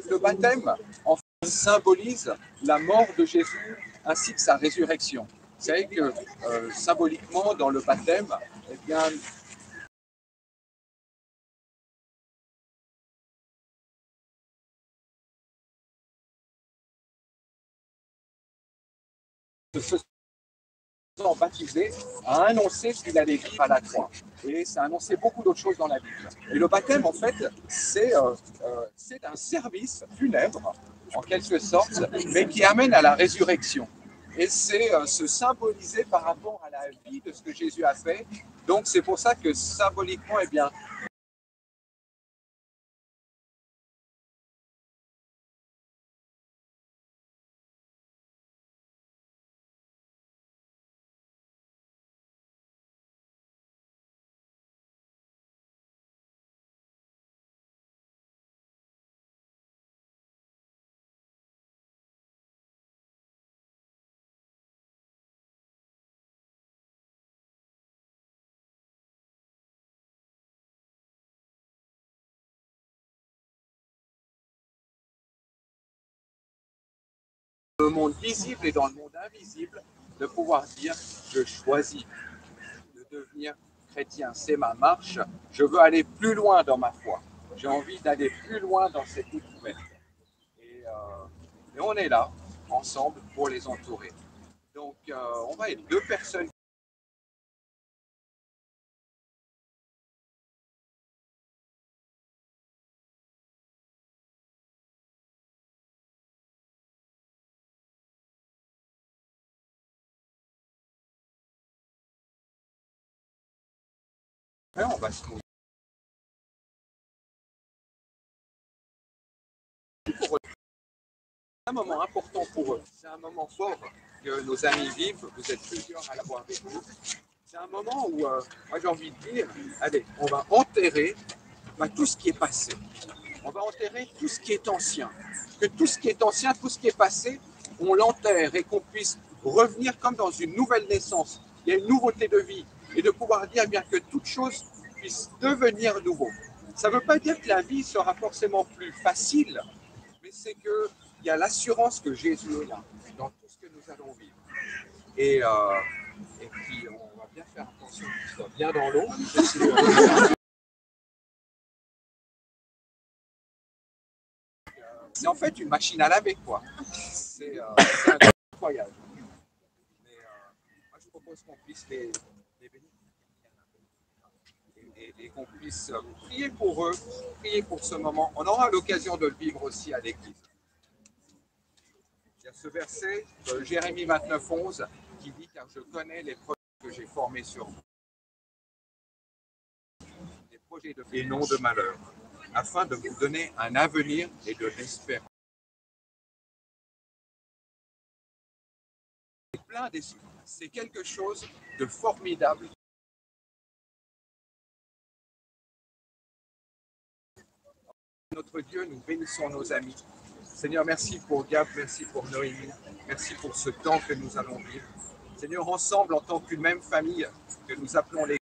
le baptême, en fait, symbolise la mort de Jésus ainsi que sa résurrection. Vous savez que symboliquement, dans le baptême, eh bien, se sont baptisés a annoncé ce qu'il allait vivre à la croix. Et ça a annoncé beaucoup d'autres choses dans la Bible. Et le baptême, en fait, c'est un service funèbre, en quelque sorte, mais qui amène à la résurrection. Et c'est se symboliser par rapport à la vie de ce que Jésus a fait. Donc c'est pour ça que symboliquement, eh bien, dans le monde visible et dans le monde invisible, de pouvoir dire je choisis de devenir chrétien, c'est ma marche, je veux aller plus loin dans ma foi, j'ai envie d'aller plus loin dans cette découverte. Et on est là, ensemble, pour les entourer. Donc on va être deux personnes. On va se mouiller. C'est un moment important pour eux. C'est un moment fort que nos amis vivent. Vous êtes plusieurs à l'avoir vécu. C'est un moment où, moi j'ai envie de dire, allez, on va enterrer tout ce qui est passé. On va enterrer tout ce qui est ancien. Que tout ce qui est ancien, tout ce qui est passé, on l'enterre et qu'on puisse revenir comme dans une nouvelle naissance. Il y a une nouveauté de vie et de pouvoir dire bien que toute chose puisse devenir nouveau. Ça ne veut pas dire que la vie sera forcément plus facile, mais c'est qu'il y a l'assurance que Jésus est là dans tout ce que nous allons vivre. Et puis, on va bien faire attention qu'il soit bien dans l'eau. C'est en fait une machine à laver, quoi. C'est incroyable. Mais moi, je propose qu'on puisse les bénir et qu'on puisse prier pour eux, prier pour ce moment. On aura l'occasion de le vivre aussi à l'église. Il y a ce verset de Jérémie 29, 11 qui dit « Car je connais les projets que j'ai formés sur vous, des projets de et non de malheur, afin de vous donner un avenir et de l'espérance. » Plein d'esprit. C'est quelque chose de formidable. Notre Dieu, nous bénissons nos amis. Seigneur, merci pour Gab, merci pour Noémie, merci pour ce temps que nous allons vivre. Seigneur, ensemble, en tant qu'une même famille, que nous appelons les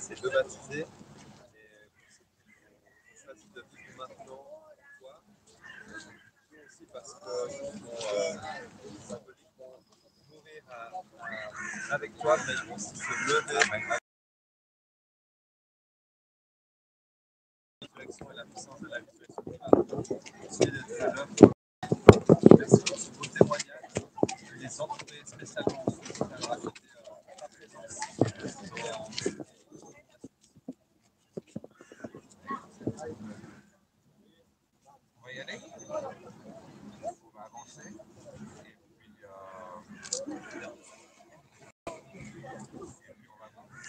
ces deux baptisés. Et choisi de vivre maintenant toi. Aussi parce qu'ils vont symboliquement mourir avec toi, mais ils vont aussi se lever avec la résurrection et la puissance de la résurrection. Merci pour ce beau témoignage. Je vais les entourer spécialement pour rajouter ta présence. On va y aller. On va avancer. Et puis, on va avancer.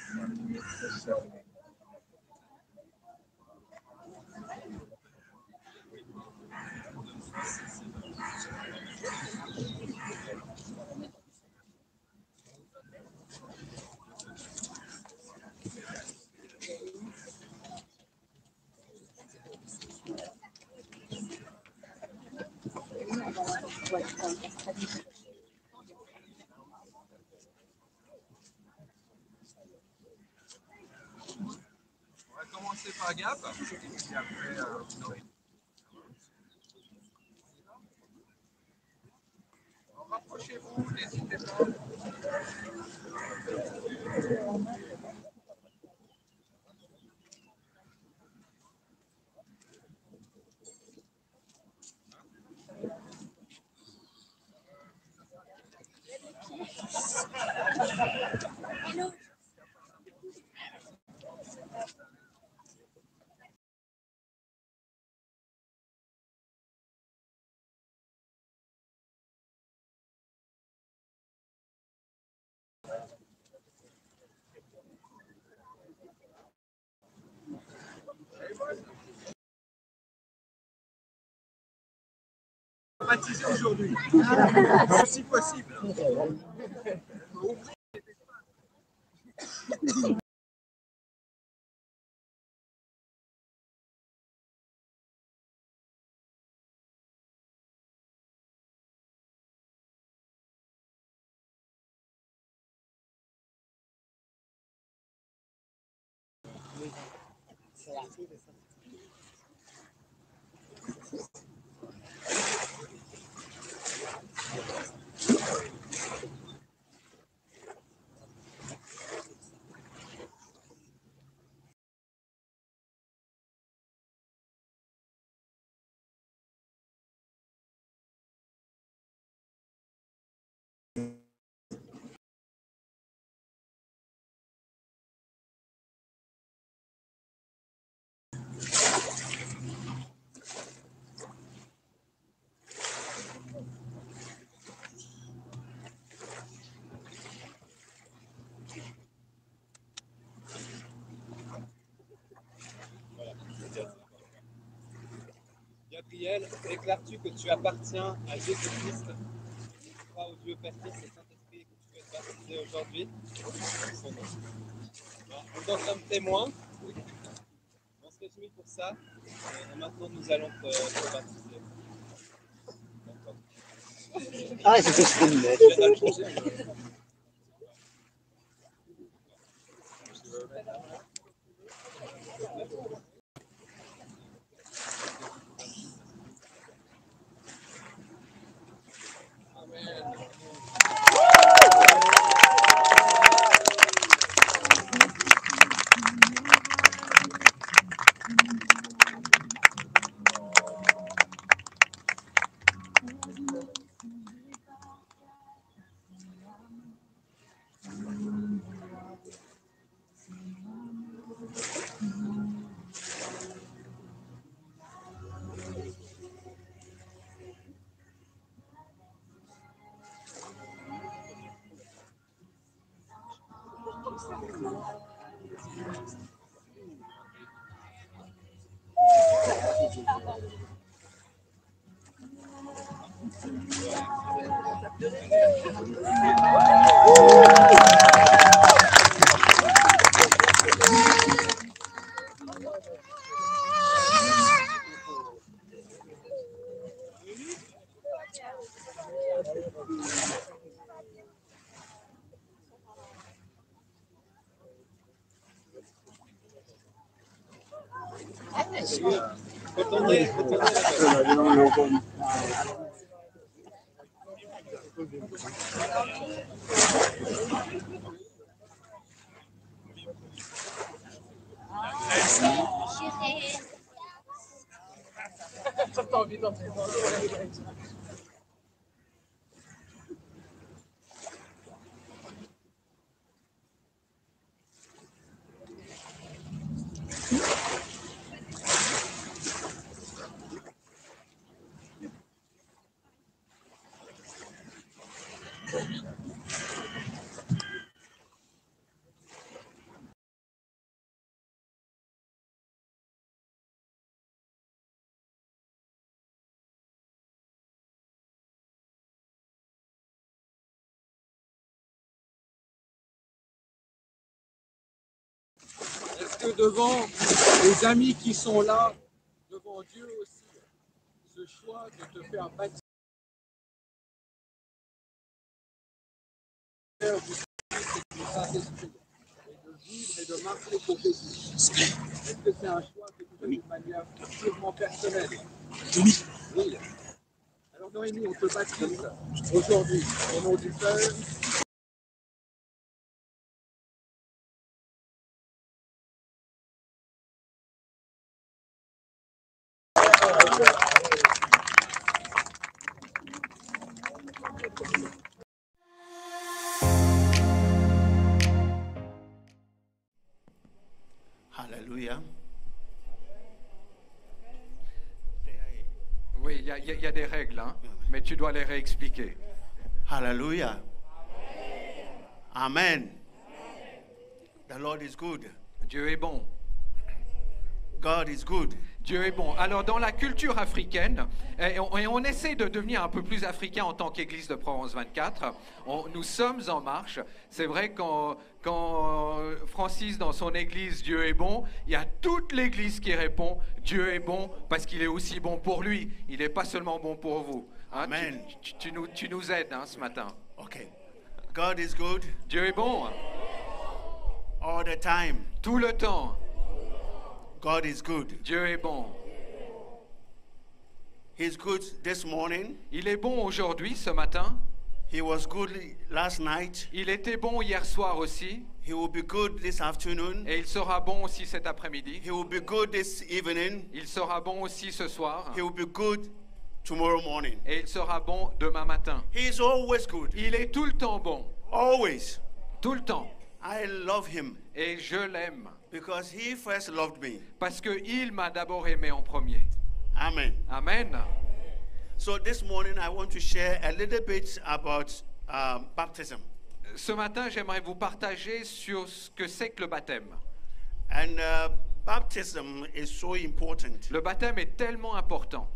On va commencer par Gap, et après Noé. Rapprochez-vous, n'hésitez pas. Baptisé aujourd'hui, si possible. Gabriel, déclares-tu que tu appartiens à Jésus-Christ, crois au Dieu Père, Fils et Saint-Esprit, que tu es baptisé aujourd'hui? Nous en sommes témoins. On se réjouit pour ça. Et maintenant, nous allons te baptiser. Ah, c'était ce que T'as envie d'entrer dans le... Est-ce que devant les amis qui sont là, devant Dieu aussi, ce choix de te faire baptiser Saint-Esprit et de vivre et de marcher pour Jésus? Est-ce que c'est un choix que vous faites d'une manière purement personnelle? Oui. Alors Noémie, on te baptise aujourd'hui au nom du Père. Hallelujah. Oui, il y a des règles, hein, mais tu dois les réexpliquer. Hallelujah. Amen. The Lord is good. Dieu est bon. God is good. Dieu est bon. Alors, dans la culture africaine, et on essaie de devenir un peu plus africain en tant qu'Église de Provence 24, nous sommes en marche. C'est vrai, quand Francis, dans son Église, Dieu est bon, il y a toute l'Église qui répond, Dieu est bon, parce qu'il est aussi bon pour lui. Il n'est pas seulement bon pour vous. Hein, Amen. Tu nous aides, hein, ce matin. Okay. God is good Dieu est bon, hein, all the time. tout le temps. God is good. Dieu est bon. He's good this morning. Il est bon aujourd'hui, ce matin. He was good last night. Il était bon hier soir aussi. He will be good this afternoon. Et il sera bon aussi cet après-midi. He will be good this evening. Il sera bon aussi ce soir. He will be good tomorrow morning. Et il sera bon demain matin. He is always good. Il est tout le temps bon. Always. Tout le temps. I love him Et je l'aime. because he first loved me. Parce qu'il m'a d'abord aimé en premier. Amen. Amen. So this morning I want to share a little bit about baptism. Ce matin, j'aimerais vous partager sur ce que c'est que le baptême. And baptism is so important. Le baptême est tellement important.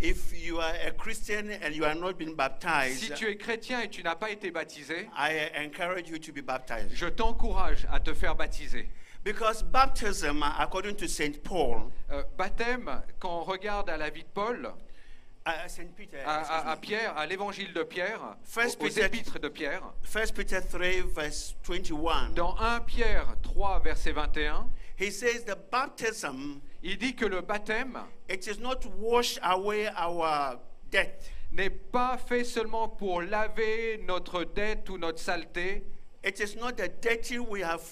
If you are a Christian and you are not been Si baptized, tu es chrétien et tu n'as pas été baptisé, I encourage you to be baptized. je t'encourage à te faire baptiser. Because baptism, according to Saint Paul, Baptême, quand on regarde à la vie de Paul, Saint Peter, à Pierre, à l'évangile de Pierre, First aux Peter- épîtres de Pierre, 1 Peter 3 verse 21, dans 1 Pierre 3, verset 21, he says the baptism, il dit que le baptême it is not wash away our debt. n'est pas fait seulement pour laver notre dette ou notre saleté. It is not the dirty we have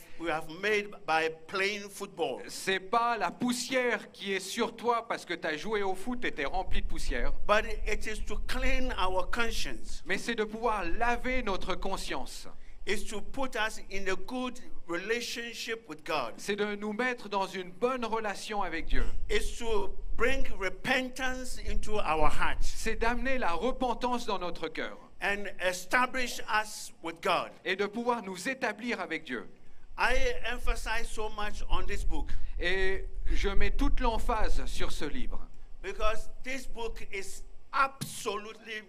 made by playing football. C'est pas la poussière qui est sur toi parce que tu as joué au foot et tu es rempli de poussière. But it is to clean our conscience. Mais c'est de pouvoir laver notre conscience. It's to put us in a good relationship with God. C'est de nous mettre dans une bonne relation avec Dieu. It's to bring repentance into our hearts C'est d'amener la repentance dans notre cœur and establish us with God. et de pouvoir nous établir avec Dieu. I emphasize so much on this book Et je mets toute l'emphase sur ce livre because this book is absolutely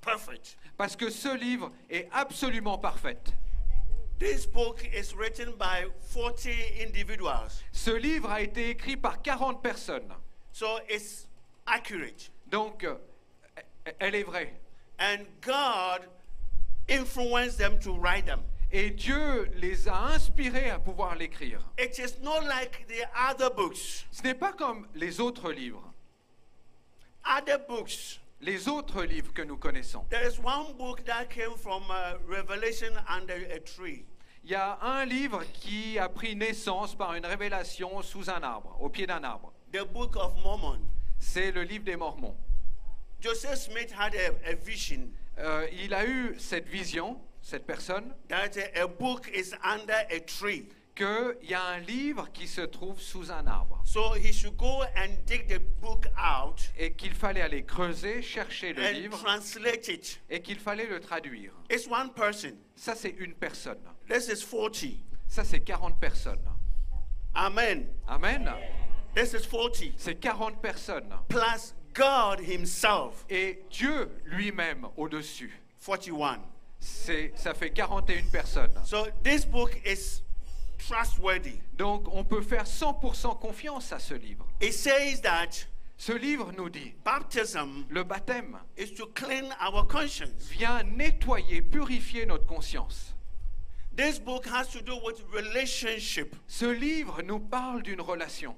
perfect. parce que ce livre est absolument parfait. This book is written by 40 individuals, Ce livre a été écrit par 40 personnes. so it's accurate. Donc, elle est vraie. And God influenced them to write them. Et Dieu les a inspirés à pouvoir l'écrire. It is not like the other books. Ce n'est pas comme les autres livres. Other books. Les autres livres que nous connaissons. There is one book that came from Revelation under a tree. Il y a un livre qui a pris naissance par une révélation sous un arbre, au pied d'un arbre. The Book of Mormon. C'est le livre des Mormons. Joseph Smith had a vision Il a eu cette vision, cette personne, that a book is under a tree. qu'il y a un livre qui se trouve sous un arbre. So he should go and dig the book out Et qu'il fallait aller creuser, chercher le and livre, translate it. et qu'il fallait le traduire. It's one person. Ça, c'est une personne. This is 40. Ça, c'est 40 personnes. Amen. Amen. This is 40. C'est 40 personnes. Plus God himself, Et Dieu lui-même au-dessus. 41. Ça fait 41 personnes. So this book is trustworthy. Donc, on peut faire 100% confiance à ce livre. It says that Ce livre nous dit, baptism le baptême is to clean our conscience. vient nettoyer, purifier notre conscience. This book has to do with relationship. Ce livre nous parle d'une relation.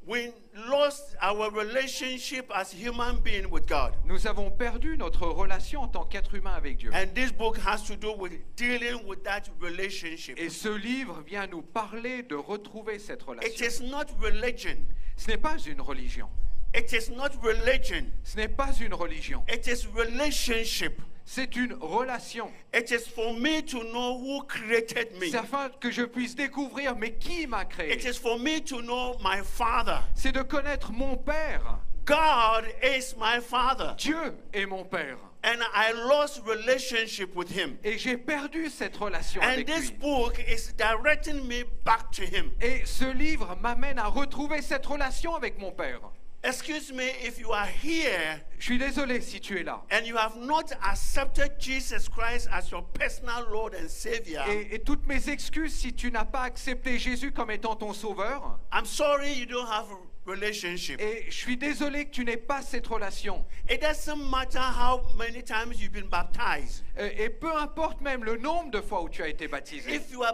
We lost our relationship as human being with God. Nous avons perdu notre relation en tant qu'être humain avec Dieu. And this book has to do with dealing with that relationship. Et ce livre vient nous parler de retrouver cette It relation. is not religion. Ce n'est pas une religion. It is not religion. Ce n'est pas une religion. It is relationship. C'est une relation. It is for me to know who created me. C'est afin que je puisse découvrir, mais qui m'a créé? It is for me to know my Father. C'est de connaître mon Père. God is my Father. Dieu est mon Père. And I lost relationship with Him. Et j'ai perdu cette relation And avec this lui. book is directing me back to Him. Et ce livre m'amène à retrouver cette relation avec mon Père. Excuse me if you are here Je suis désolé si tu es là. and you have not accepted Jesus Christ as your personal Lord and Savior. Et toutes mes excuses si tu n'as pas accepté Jésus comme étant ton sauveur. I'm sorry you don't have a relationship. Et je suis désolé que tu n'aies pas cette relation. It doesn't matter how many times you've been baptized. Et peu importe même le nombre de fois où tu as été baptisé. If you are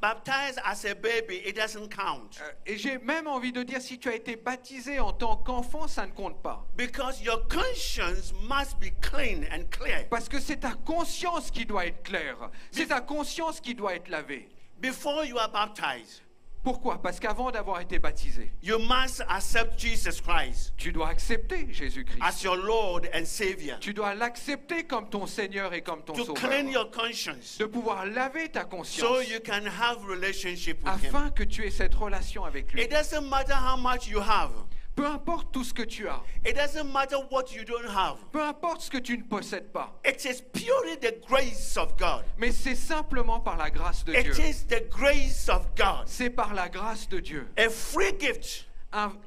baptized as a baby, it doesn't count. Et j'ai même envie de dire, si tu as été baptisé en tant qu'enfant, ça ne compte pas. Because your conscience must be clean and clear. Parce que c'est ta conscience qui doit être claire. C'est ta conscience qui doit être lavée. Before you are baptized, Pourquoi? Parce qu'avant d'avoir été baptisé, you must accept Jesus Christ tu dois accepter Jésus-Christ. as your Lord and Savior. Tu dois l'accepter comme ton Seigneur et comme ton To Sauveur. clean your conscience De pouvoir laver ta so conscience you can have relationship with Him. afin que tu aies cette relation avec lui. It doesn't matter how much you have. Peu importe tout ce que tu as, It doesn't matter what you don't have. peu importe ce que tu ne possèdes pas, It is purely the grace of God. mais c'est simplement par la grâce de It Dieu. is the grace of God. C'est par la grâce de Dieu. A free gift.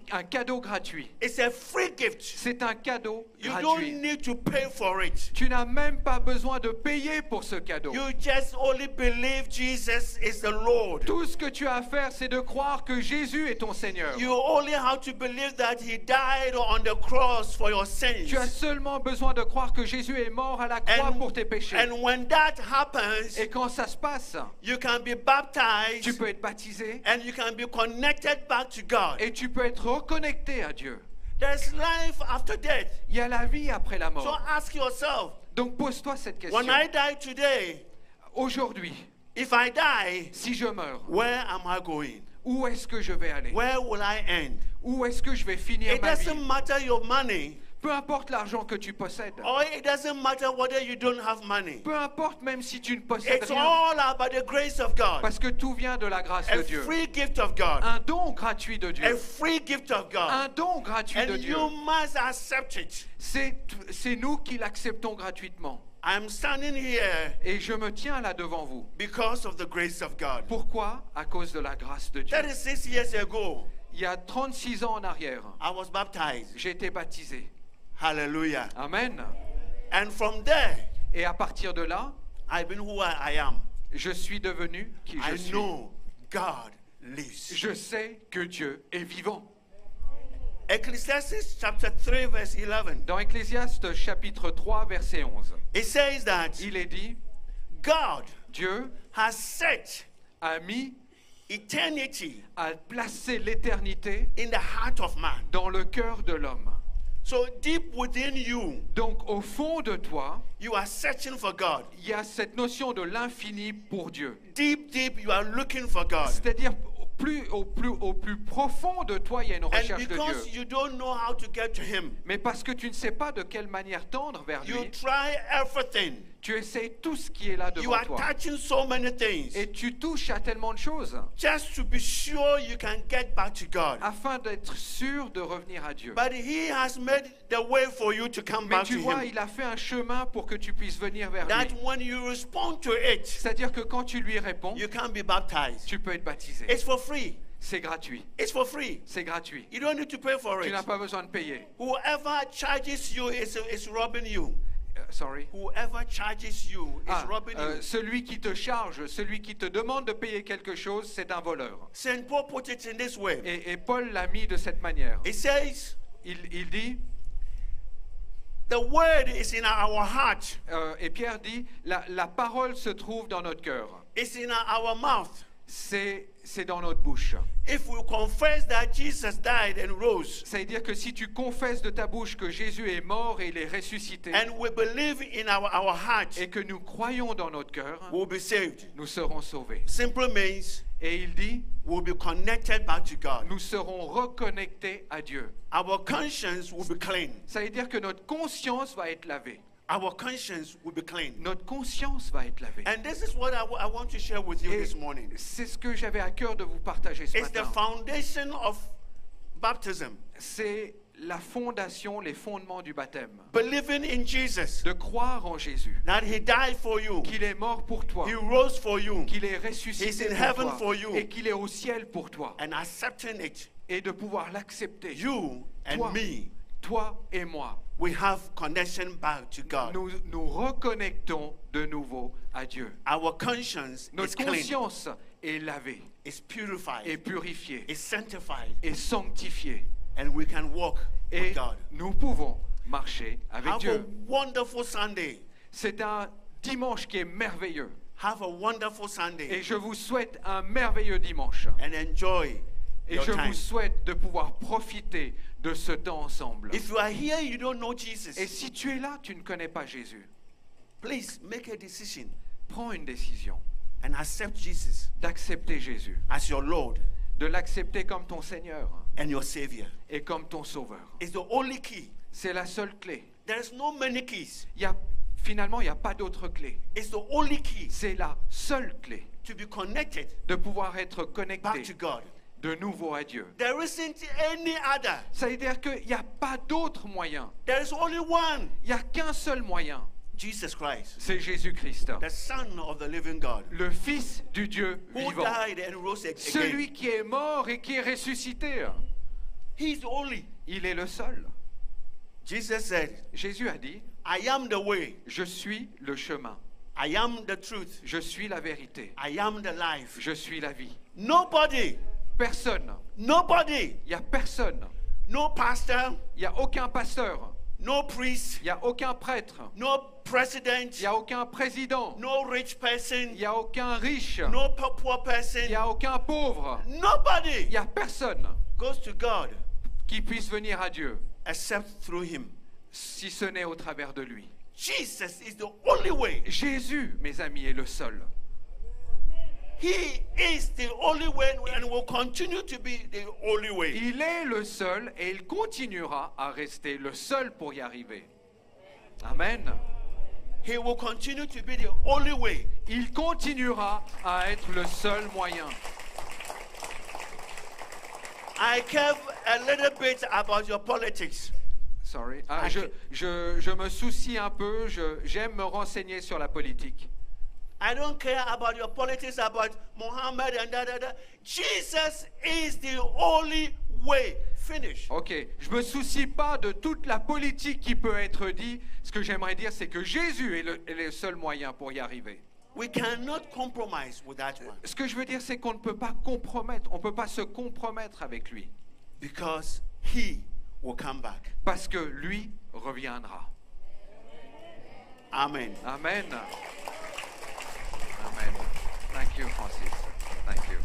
Un cadeau gratuit. It's a free gift. C'est un cadeau You gratuit. don't need to pay for it. Tu n'as même pas besoin de payer pour ce cadeau. You just only believe Jesus is the Lord. Tout ce que tu as à faire, c'est de croire que Jésus est ton Seigneur. You only have to believe that He died on the cross for your sins. Tu as seulement besoin de croire que Jésus est mort à la croix pour tes péchés. And when that happens, Et quand ça se passe, you can be baptized tu peux être baptisé and you can be connected back to God. et tu peux être reconnecté à Dieu. There's life after death. Il y a la vie après la So mort. ask yourself, Donc pose-toi cette question. when I die today, Aujourd'hui, if I die, si je meurs, where am I going? où est-ce que je vais aller? Where will I end? Où est-ce que je vais finir It ma vie? doesn't matter your money, Peu importe l'argent que tu possèdes. or it doesn't matter whether you don't have money. Peu importe même si tu ne possèdes It's rien. all about the grace of God. Parce que tout vient de la grâce A de Dieu. free gift of God. Un don gratuit de A Dieu. free gift of God. Un don gratuit de And Dieu. you must accept it. C'est nous qui l'acceptons gratuitement. I'm standing here Et je me tiens là devant vous. because of the grace of God. Pourquoi? À cause de la grâce de Dieu. 36 years ago, Il y a 36 ans en arrière, I was baptized. j'ai été baptisé. Hallelujah. Amen. And from there, Et à partir de là, I've been who I am. je suis devenu qui je I suis. know God lives. Je sais que Dieu est vivant. Ecclesiastes chapter 3 verse 11. Dans Ecclésiaste chapitre 3 verset 11, It says that il est dit, God Dieu has set a mis, eternity a placé l'éternité in the heart of man. dans le cœur de l'homme. So deep within you, Donc au fond de toi, you are searching for God. il y a cette notion de l'infini pour Dieu. Deep, deep, you are looking for God. C'est-à-dire au plus profond de toi, il y a une And recherche de because Dieu. you don't know how to get to Him, Mais parce que tu ne sais pas de quelle manière tendre vers you lui, try everything. tu essaies tout ce qui est là You devant are toi. touching so many things Et tu touches à tellement de choses just to be sure you can get back to God. afin d'être sûr de revenir à Dieu. But He has made the way for you to come Mais back tu to vois, Him. il a fait un chemin pour que tu puisses venir vers That lui. when you respond to it, C'est-à-dire que quand tu lui réponds, you can be baptized. tu peux être baptisé. It's for free. C'est gratuit. It's for free. C'est gratuit. You don't need to pay for Tu it. n'as pas besoin de payer. Whoever charges you is robbing you. Sorry. Whoever charges you is robbing you. Celui qui te charge, celui qui te demande de payer quelque chose, c'est un voleur. Saint Paul put it in this way. Et Paul l'a mis de cette manière. He says, Il dit, the word is in our heart. et Pierre dit, la parole se trouve dans notre cœur. It's in our mouth. c'est dans notre bouche. If we confess that Jesus died and rose, C'est-à-dire que si tu confesses de ta bouche que Jésus est mort et il est ressuscité, and we believe in our heart, et que nous croyons dans notre cœur, we'll be saved. nous serons sauvés. Simple means Et il dit, we'll be connected back to God. nous serons reconnectés à Dieu. Our conscience will be clean. Ça veut dire que notre conscience va être lavée. Our conscience will be clean. Notre conscience va être lavée. And this is what I want to share with you Et this morning. c'est ce que j'avais à cœur de vous partager ce It's the matin. foundation of baptism. C'est la fondation, les fondements du baptême. Believing in Jesus, De croire en Jésus, that He died for you, qu'il est mort pour toi, He rose for you, qu'il est He's ressuscité in heaven pour for toi, you. et qu'il est au ciel pour toi. and accepting it. Et de pouvoir l'accepter. You and Toi, me, toi et moi, we have connection back to God. nous reconnectons de nouveau à Dieu. Our conscience is Notre clean, conscience est lavée, is purified, est purifiée, is sanctified, est sanctifiée. and we can walk Et with God. nous pouvons marcher avec Have a Dieu. wonderful Sunday. C'est un dimanche qui est merveilleux. Have a wonderful Sunday Et je vous souhaite un merveilleux dimanche. and enjoy Et your je time. vous souhaite de pouvoir profiter de ce temps ensemble. If you are here, you don't know Jesus, Et si tu es là, tu ne connais pas Jésus, please make a decision prends une décision and accept Jesus d'accepter Jésus, as your Lord de l'accepter comme ton Seigneur and your Savior. et comme ton Sauveur. It's the only key. C'est la seule clé. There's no many keys. Finalement, il n'y a pas d'autre clé. It's the only key C'est la seule clé to be connected de pouvoir être back connecté to God. de nouveau à Dieu. There isn't any other. Ça veut dire qu'il n'y a pas d'autre moyen. There is only one, Il n'y a qu'un seul moyen. Jesus Christ, C'est Jésus-Christ, the Son of the living God, le Fils du Dieu who vivant. died and rose again. Celui qui est mort et qui est ressuscité. He's the only. Il est le seul. Jesus said, Jésus a dit, I am the way, je suis le chemin, I am the truth, je suis la vérité, I am the life. je suis la vie. Nobody, Personne, nobody, il n'y a personne, no pastor, il n'y a aucun pasteur, no priest, il n'y a aucun prêtre, no president, il n'y a aucun président, no rich person, il n'y a aucun riche, no poor il person. n'y a aucun pauvre, il Nobody n'y a personne goes to God qui puisse venir à Dieu except through Him. si ce n'est au travers de lui. Jesus is the only way. Jésus, mes amis, est le seul. He is the only way and will continue to be the only way. Il est le seul et il continuera à rester le seul pour y arriver. Amen. He will continue to be the only way. Il continuera à être le seul moyen. I care a little bit about your politics. Sorry. Ah, je me soucie un peu, j'aime me renseigner sur la politique. I don't care about your politics, about Muhammad and da. Jesus is the only way. Finish. Ok, je me soucie pas de toute la politique qui peut être dit. Ce que j'aimerais dire, c'est que Jésus est le seul moyen pour y arriver. We cannot compromise with that one Ce que je veux dire, c'est qu'on ne peut pas compromettre, on ne peut pas se compromettre avec lui. because He will come back. Parce que lui reviendra. Amen. Amen. Amen. Thank you, Francis. Thank you.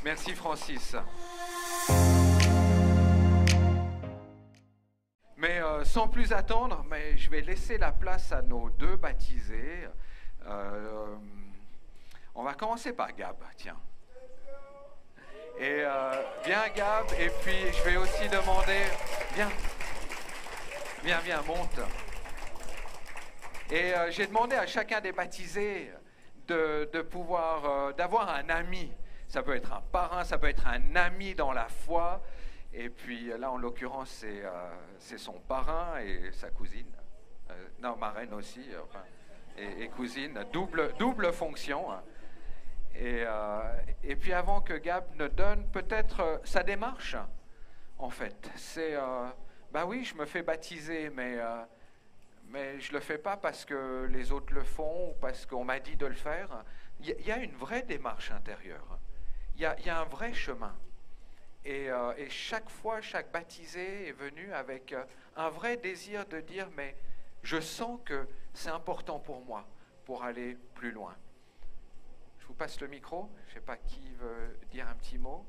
Merci, Francis. Mais sans plus attendre, mais je vais laisser la place à nos deux baptisés. On va commencer par Gab, tiens. Et viens Gab, et puis je vais aussi demander... Viens, monte. Et j'ai demandé à chacun des baptisés de pouvoir, d'avoir un ami. Ça peut être un parrain, ça peut être un ami dans la foi. Et puis là, en l'occurrence, c'est son parrain et sa cousine. Non, marraine aussi, enfin, et cousine. Double fonction. Et puis avant que Gab ne donne peut-être sa démarche, en fait. C'est, bah oui, je me fais baptiser, mais je ne le fais pas parce que les autres le font ou parce qu'on m'a dit de le faire. Il y a une vraie démarche intérieure. Il y a un vrai chemin. Et chaque fois, chaque baptisé est venu avec un vrai désir de dire, mais je sens que c'est important pour moi pour aller plus loin. Je vous passe le micro. Je ne sais pas qui veut dire un petit mot.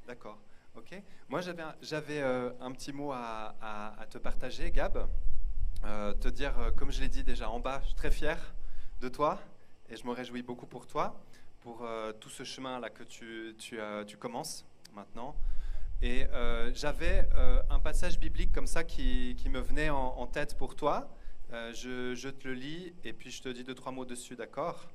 D'accord, ok. Moi, j'avais un petit mot à te partager, Gab. Te dire, comme je l'ai dit déjà en bas, je suis très fier de toi et je me réjouis beaucoup pour toi, pour tout ce chemin-là que tu commences maintenant. Et j'avais un passage biblique comme ça qui me venait en tête pour toi. Je te le lis et puis je te dis 2-3 mots dessus, d'accord ?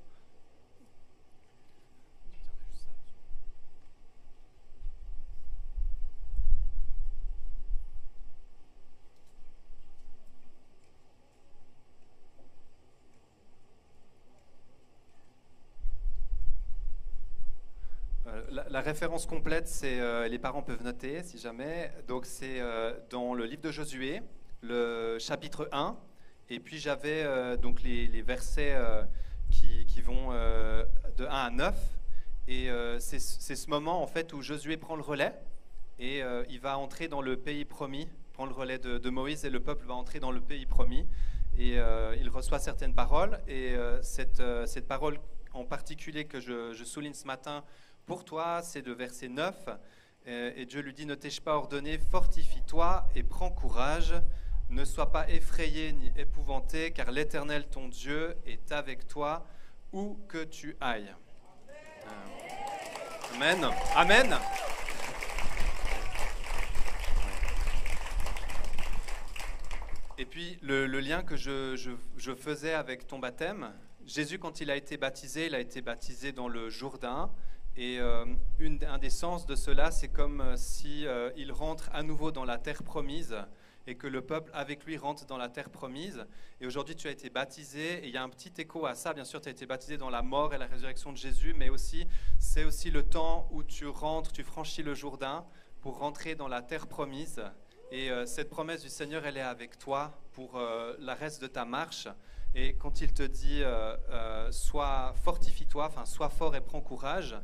La référence complète, c'est les parents peuvent noter si jamais. Donc c'est dans le livre de Josué, le chapitre 1. Et puis j'avais donc les versets qui vont de 1 à 9. Et c'est ce moment en fait où Josué prend le relais et il va entrer dans le pays promis, prend le relais de Moïse et le peuple va entrer dans le pays promis. Et il reçoit certaines paroles. Et cette parole en particulier que je souligne ce matin, pour toi, c'est de verset 9, et Dieu lui dit « Ne t'ai-je pas ordonné, fortifie-toi et prends courage, ne sois pas effrayé ni épouvanté, car l'Éternel ton Dieu est avec toi, où que tu ailles. » Amen. Amen. Et puis le lien que je faisais avec ton baptême, Jésus quand il a été baptisé dans le Jourdain. Et un des sens de cela, c'est comme si il rentre à nouveau dans la terre promise et que le peuple avec lui rentre dans la terre promise. Et aujourd'hui, tu as été baptisé et il y a un petit écho à ça. Bien sûr, tu as été baptisé dans la mort et la résurrection de Jésus, mais aussi, c'est aussi le temps où tu franchis le Jourdain pour rentrer dans la terre promise. Et cette promesse du Seigneur, elle est avec toi pour la reste de ta marche. Et quand il te dit fortifie-toi, enfin sois fort et prends courage,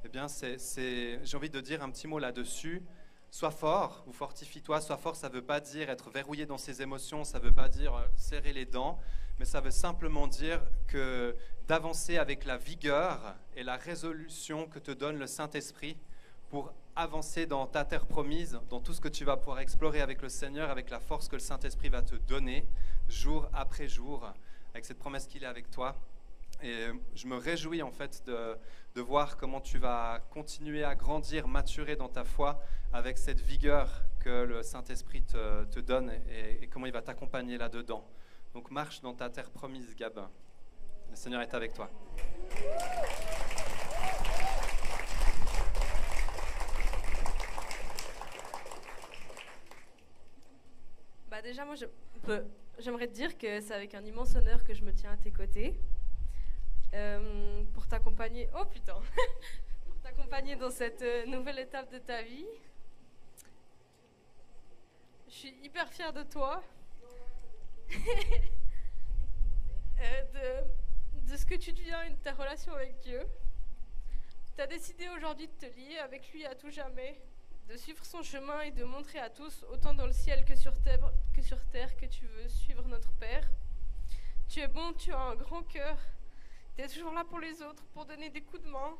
eh bien j'ai envie de dire un petit mot là-dessus. Sois fort ou fortifie-toi. Sois fort, ça ne veut pas dire être verrouillé dans ses émotions, ça ne veut pas dire serrer les dents, mais ça veut simplement dire que d'avancer avec la vigueur et la résolution que te donne le Saint-Esprit pour avancer dans ta terre promise, dans tout ce que tu vas pouvoir explorer avec le Seigneur, avec la force que le Saint-Esprit va te donner, jour après jour, avec cette promesse qu'il est avec toi. Et je me réjouis en fait de voir comment tu vas continuer à grandir, maturer dans ta foi avec cette vigueur que le Saint-Esprit te donne et comment il va t'accompagner là-dedans. Donc marche dans ta terre promise, Gab. Le Seigneur est avec toi. Déjà, moi, j'aimerais te dire que c'est avec un immense honneur que je me tiens à tes côtés pour t'accompagner. Oh putain, pour t'accompagner dans cette nouvelle étape de ta vie. Je suis hyper fière de toi, de ce que tu deviens, de ta relation avec Dieu. Tu as décidé aujourd'hui de te lier avec lui à tout jamais, de suivre son chemin et de montrer à tous, autant dans le ciel que sur terre, que tu veux suivre notre Père. Tu es bon, tu as un grand cœur, tu es toujours là pour les autres, pour donner des coups de main,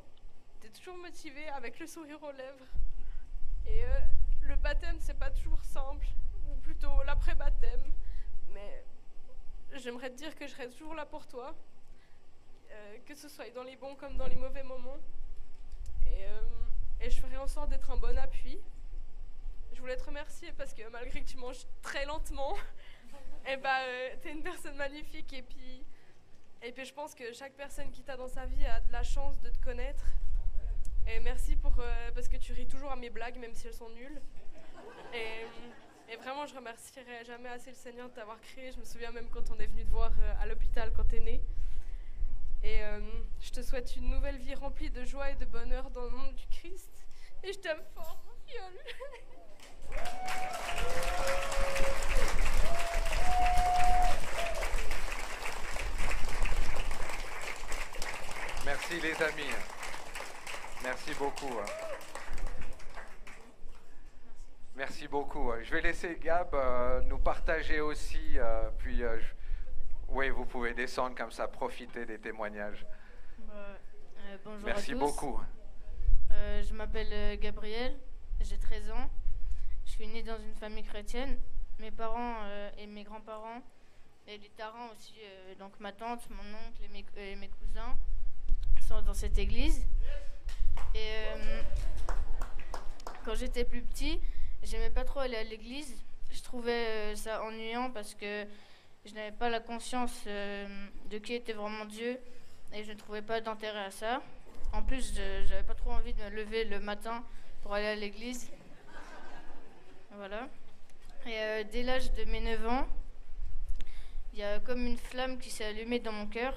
tu es toujours motivé avec le sourire aux lèvres. Et le baptême, c'est pas toujours simple, ou plutôt l'après-baptême, mais j'aimerais te dire que je serai toujours là pour toi, que ce soit dans les bons comme dans les mauvais moments. Et je ferai en sorte d'être un bon appui. Je voulais te remercier parce que malgré que tu manges très lentement, t'es une personne magnifique et puis je pense que chaque personne qui t'a dans sa vie a de la chance de te connaître. Et merci parce que tu ris toujours à mes blagues même si elles sont nulles. Et vraiment je remercierai jamais assez le Seigneur de t'avoir créé. Je me souviens même quand on est venu te voir à l'hôpital quand t'es né. Et je te souhaite une nouvelle vie remplie de joie et de bonheur dans le nom du Christ. Et je t'aime fort, mon fiole. Merci les amis. Merci beaucoup. Merci beaucoup. Je vais laisser Gab nous partager aussi, oui, vous pouvez descendre comme ça, profiter des témoignages. Bonjour Merci à tous. beaucoup. Je m'appelle Gabriel, j'ai 13 ans. Je suis née dans une famille chrétienne. Mes parents et mes grands-parents et les parents aussi, donc ma tante, mon oncle et mes cousins sont dans cette église. Et quand j'étais plus petit, j'aimais pas trop aller à l'église. Je trouvais ça ennuyant parce que je n'avais pas la conscience de qui était vraiment Dieu et je ne trouvais pas d'intérêt à ça. En plus, je n'avais pas trop envie de me lever le matin pour aller à l'église. Voilà. Et dès l'âge de mes 9 ans, il y a comme une flamme qui s'est allumée dans mon cœur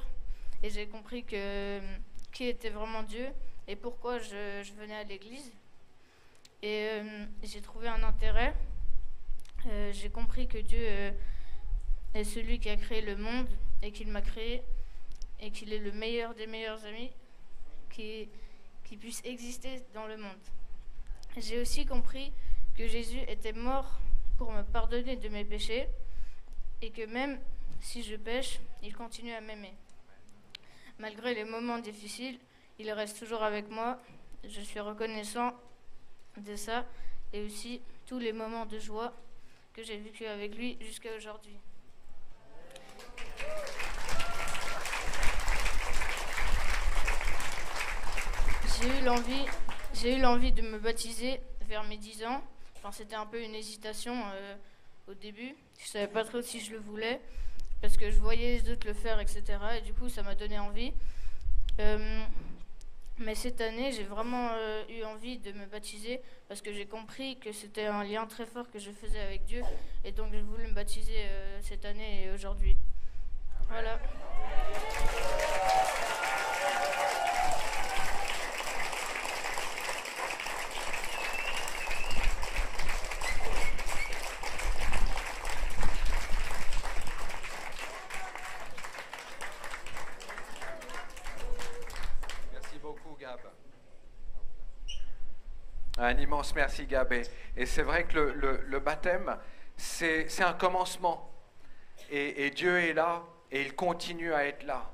et j'ai compris qui était vraiment Dieu et pourquoi je venais à l'église. Et j'ai trouvé un intérêt. J'ai compris que Dieu est celui qui a créé le monde et qu'il m'a créé et qu'il est le meilleur des meilleurs amis qui puisse exister dans le monde. J'ai aussi compris que Jésus était mort pour me pardonner de mes péchés et que même si je pêche, il continue à m'aimer. Malgré les moments difficiles, il reste toujours avec moi. Je suis reconnaissant de ça et aussi tous les moments de joie que j'ai vécu avec lui jusqu'à aujourd'hui. J'ai eu l'envie de me baptiser vers mes 10 ans. Enfin, c'était un peu une hésitation au début. Je savais pas trop si je le voulais parce que je voyais les autres le faire, etc. Et du coup, ça m'a donné envie. Mais cette année, j'ai vraiment eu envie de me baptiser parce que j'ai compris que c'était un lien très fort que je faisais avec Dieu. Et donc, j'ai voulu me baptiser cette année et aujourd'hui. Voilà. Un immense merci Gab. Et c'est vrai que le baptême, c'est un commencement. Et Dieu est là et il continue à être là,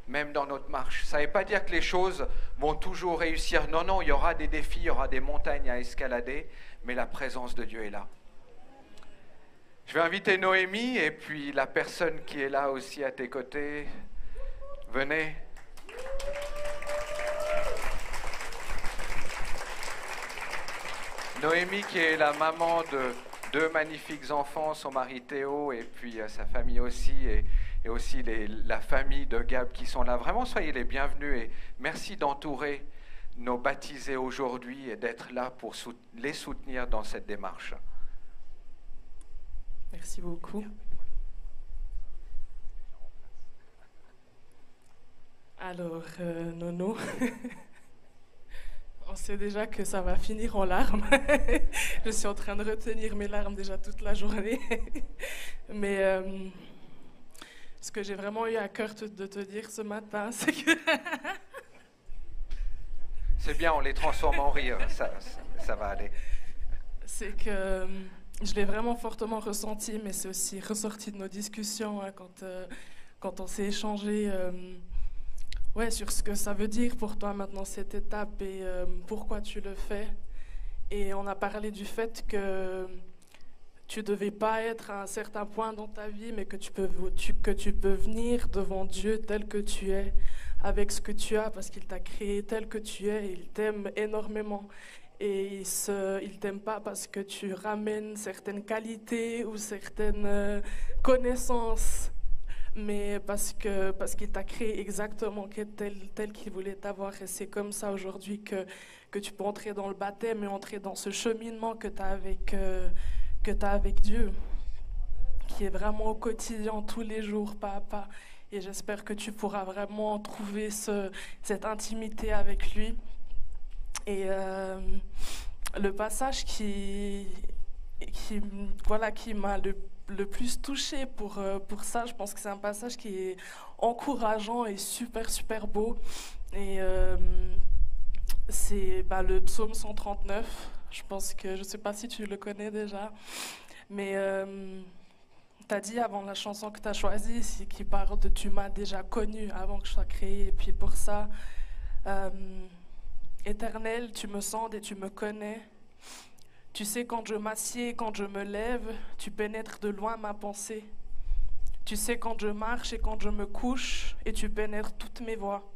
même dans notre marche. Ça ne veut pas dire que les choses vont toujours réussir. Non, non, il y aura des défis, il y aura des montagnes à escalader, mais la présence de Dieu est là. Je vais inviter Noémie et puis la personne qui est là aussi à tes côtés. Venez. Noémie qui est la maman de 2 magnifiques enfants, son mari Théo et puis sa famille aussi, et aussi la famille de Gab qui sont là. Vraiment, soyez les bienvenus et merci d'entourer nos baptisés aujourd'hui et d'être là pour les soutenir dans cette démarche. Merci beaucoup. Alors, Nono, on sait déjà que ça va finir en larmes. Je suis en train de retenir mes larmes déjà toute la journée. Mais ce que j'ai vraiment eu à cœur de te dire ce matin, c'est que... C'est bien, on les transforme en rire, ça va aller. C'est que je l'ai vraiment fortement ressenti, mais c'est aussi ressorti de nos discussions hein, quand on s'est échangé sur ce que ça veut dire pour toi maintenant cette étape et pourquoi tu le fais. Et on a parlé du fait que tu ne devais pas être à un certain point dans ta vie, mais que tu peux venir devant Dieu tel que tu es, avec ce que tu as, parce qu'il t'a créé tel que tu es, il t'aime énormément. Et il t'aime pas parce que tu ramènes certaines qualités ou certaines connaissances, mais parce qu'il t'a créé exactement tel qu'il voulait t'avoir. Et c'est comme ça aujourd'hui que tu peux entrer dans le baptême et entrer dans ce cheminement que tu as avec Dieu, qui est vraiment au quotidien, tous les jours, pas à pas. Et j'espère que tu pourras vraiment trouver cette intimité avec lui. Et le passage qui m'a le plus touchée pour ça, je pense que c'est un passage qui est encourageant et super, super beau. Et c'est le psaume 139. Je pense que, je ne sais pas si tu le connais déjà, mais tu as dit avant la chanson que tu as choisie, qui parle de tu m'as déjà connu avant que je sois créé. Et puis pour ça, Éternel, tu me sondes et tu me connais. Tu sais quand je m'assieds et quand je me lève, tu pénètres de loin ma pensée. Tu sais quand je marche et quand je me couche, et tu pénètres toutes mes voies.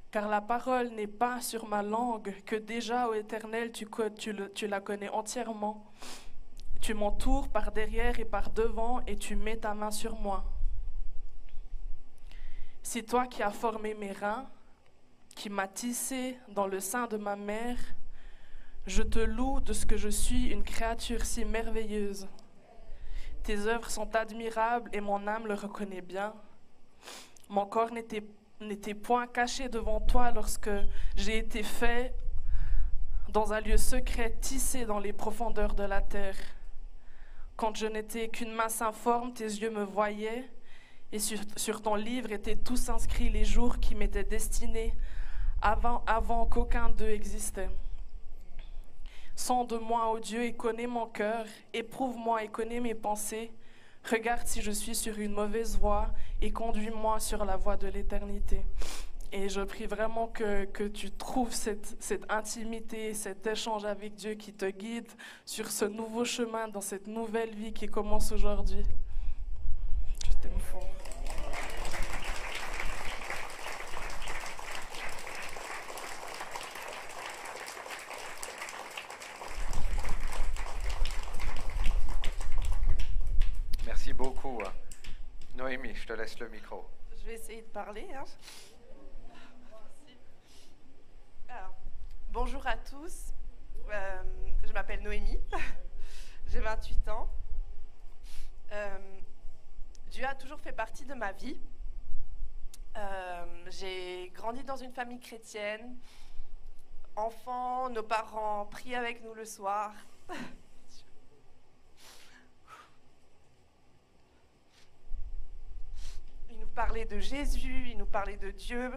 Car la parole n'est pas sur ma langue, que déjà, ô Éternel, tu la connais entièrement. Tu m'entoures par derrière et par devant, et tu mets ta main sur moi. C'est toi qui as formé mes reins, qui m'as tissé dans le sein de ma mère. Je te loue de ce que je suis une créature si merveilleuse. Tes œuvres sont admirables et mon âme le reconnaît bien. Mon corps n'était point caché devant toi lorsque j'ai été fait dans un lieu secret tissé dans les profondeurs de la terre. Quand je n'étais qu'une masse informe, tes yeux me voyaient et sur ton livre étaient tous inscrits les jours qui m'étaient destinés avant qu'aucun d'eux existait. Sonde-moi, ô Dieu, et connais mon cœur, éprouve-moi et connais mes pensées. Regarde si je suis sur une mauvaise voie et conduis-moi sur la voie de l'éternité. Et je prie vraiment que tu trouves cette intimité, cet échange avec Dieu qui te guide sur ce nouveau chemin, dans cette nouvelle vie qui commence aujourd'hui. Je t'aime fort. Merci beaucoup. Noémie, je te laisse le micro. Je vais essayer de parler. Alors, bonjour à tous. Je m'appelle Noémie. J'ai 28 ans. Dieu a toujours fait partie de ma vie. J'ai grandi dans une famille chrétienne. Enfant, nos parents prient avec nous le soir. Ils nous parlaient de Jésus, ils nous parlaient de Dieu.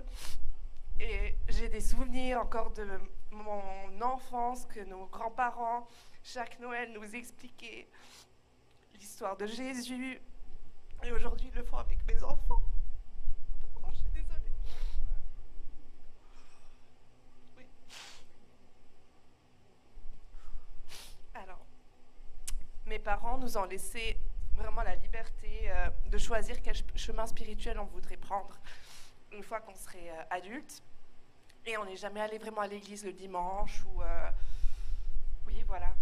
Et j'ai des souvenirs encore de mon enfance que nos grands-parents, chaque Noël, nous expliquaient l'histoire de Jésus. Et aujourd'hui, ils le font avec mes enfants. Oh, je suis désolée. Oui. Alors, mes parents nous ont laissé vraiment la liberté de choisir quel chemin spirituel on voudrait prendre une fois qu'on serait adulte. Et on n'est jamais allé vraiment à l'église le dimanche ou... oui, voilà.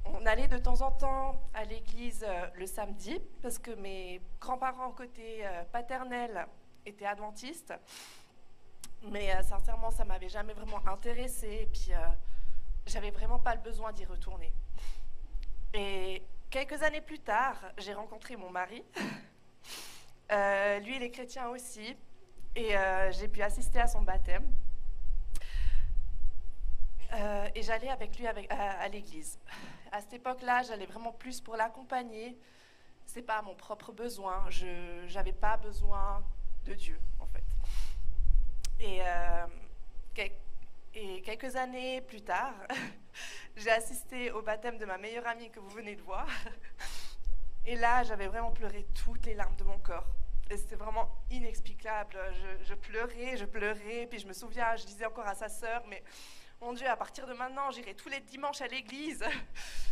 On allait de temps en temps à l'église le samedi parce que mes grands-parents côté paternel étaient adventistes. Mais sincèrement, ça ne m'avait jamais vraiment intéressée. Et puis, j'avais vraiment pas le besoin d'y retourner. Et quelques années plus tard, j'ai rencontré mon mari. Lui, il est chrétien aussi. Et j'ai pu assister à son baptême. Et j'allais avec lui à l'église. À cette époque-là, j'allais vraiment plus pour l'accompagner. C'est pas mon propre besoin. Je n'avais pas besoin de Dieu, en fait. Et quelques années plus tard, j'ai assisté au baptême de ma meilleure amie que vous venez de voir. Et là, j'avais vraiment pleuré toutes les larmes de mon corps. Et c'était vraiment inexplicable. Je pleurais. Puis je me souviens, je disais encore à sa sœur, mais mon Dieu, à partir de maintenant, j'irai tous les dimanches à l'église.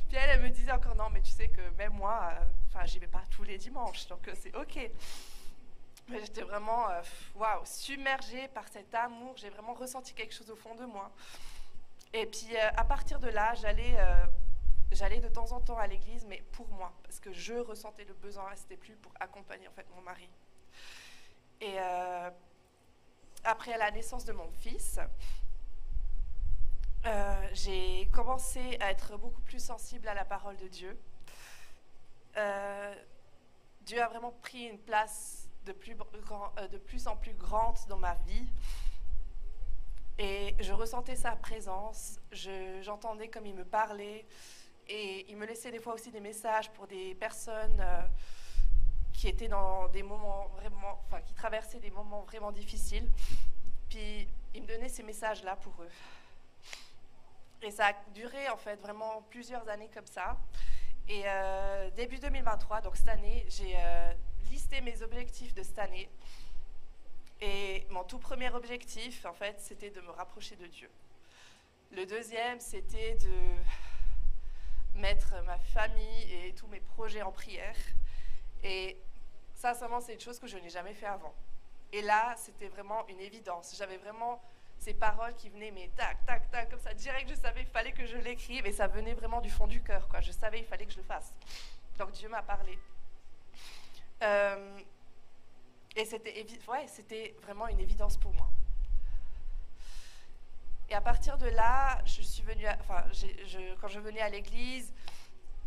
Puis elle me disait encore, non, mais tu sais que même moi, j'y vais pas tous les dimanches, donc c'est ok. Mais j'étais vraiment, waouh, submergée par cet amour. J'ai vraiment ressenti quelque chose au fond de moi. Et puis à partir de là, j'allais de temps en temps à l'église, mais pour moi, parce que je ressentais le besoin, c'était plus pour accompagner en fait mon mari. Et après la naissance de mon fils, j'ai commencé à être beaucoup plus sensible à la parole de Dieu. Dieu a vraiment pris une place de plus en plus grande dans ma vie. Et je ressentais sa présence, j'entendais comme il me parlait. Et il me laissait des fois aussi des messages pour des personnes qui étaient dans des moments vraiment, qui traversaient des moments vraiment difficiles. Puis il me donnait ces messages-là pour eux. Et ça a duré en fait vraiment plusieurs années comme ça. Et début 2023, donc cette année, j'ai listé mes objectifs de cette année. Et mon tout premier objectif, en fait, c'était de me rapprocher de Dieu. Le deuxième, c'était de mettre ma famille et tous mes projets en prière. Et sincèrement, c'est une chose que je n'ai jamais fait avant. Et là, c'était vraiment une évidence. J'avais vraiment ces paroles qui venaient, mais tac, tac, tac, comme ça, direct, je savais, il fallait que je l'écrive, et ça venait vraiment du fond du cœur, quoi. Je savais, il fallait que je le fasse. Donc Dieu m'a parlé. Et c'était vraiment une évidence pour moi. Et à partir de là, je suis venue, quand je venais à l'église,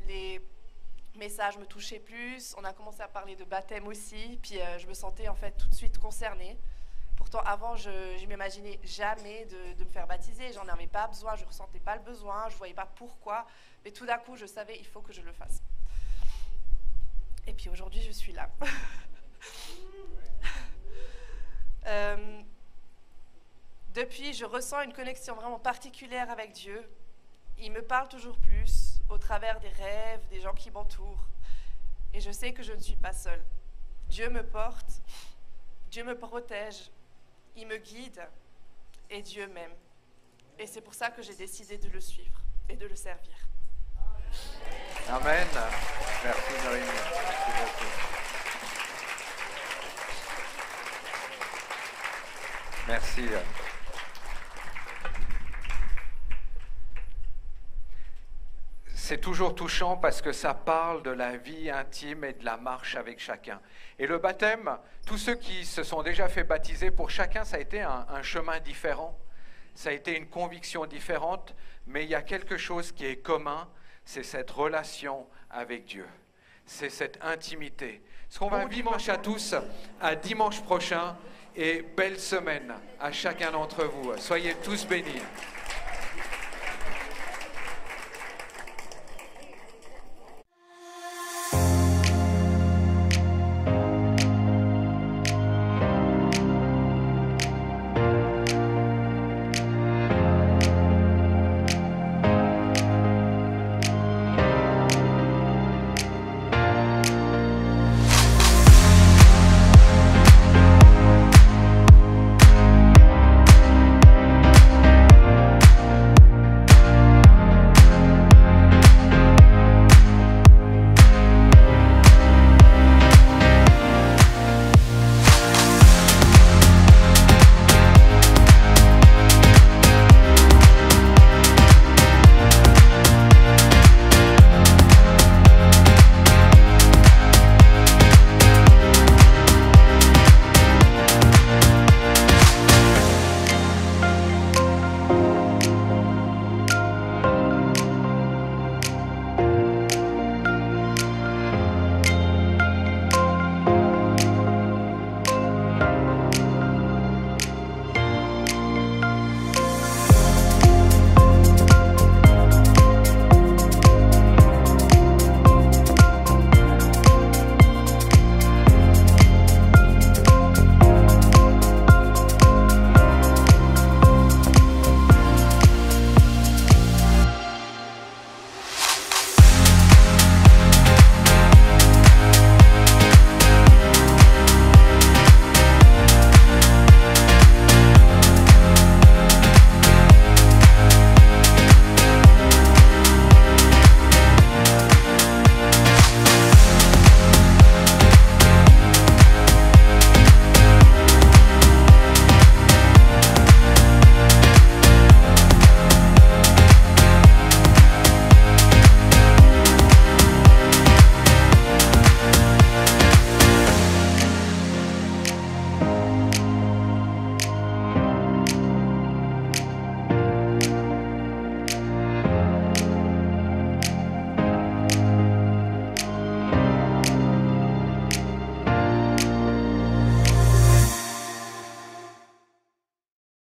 les messages me touchaient plus. On a commencé à parler de baptême aussi, puis je me sentais en fait tout de suite concernée. Pourtant, avant, je ne m'imaginais jamais de me faire baptiser. J'en avais pas besoin, je ne ressentais pas le besoin, je ne voyais pas pourquoi. Mais tout d'un coup, je savais, il faut que je le fasse. Et puis aujourd'hui, je suis là. Depuis, je ressens une connexion vraiment particulière avec Dieu. Il me parle toujours plus au travers des rêves, des gens qui m'entourent. Et je sais que je ne suis pas seule. Dieu me porte, Dieu me protège, il me guide et Dieu m'aime. Et c'est pour ça que j'ai décidé de le suivre et de le servir. Amen. Merci Noémie. Merci beaucoup. Merci. C'est toujours touchant parce que ça parle de la vie intime et de la marche avec chacun. Et le baptême, tous ceux qui se sont déjà fait baptiser, pour chacun, ça a été un chemin différent. Ça a été une conviction différente, mais il y a quelque chose qui est commun, c'est cette relation avec Dieu. C'est cette intimité. Ce qu'on va dimanche à tous, à dimanche prochain, et belle semaine à chacun d'entre vous. Soyez tous bénis.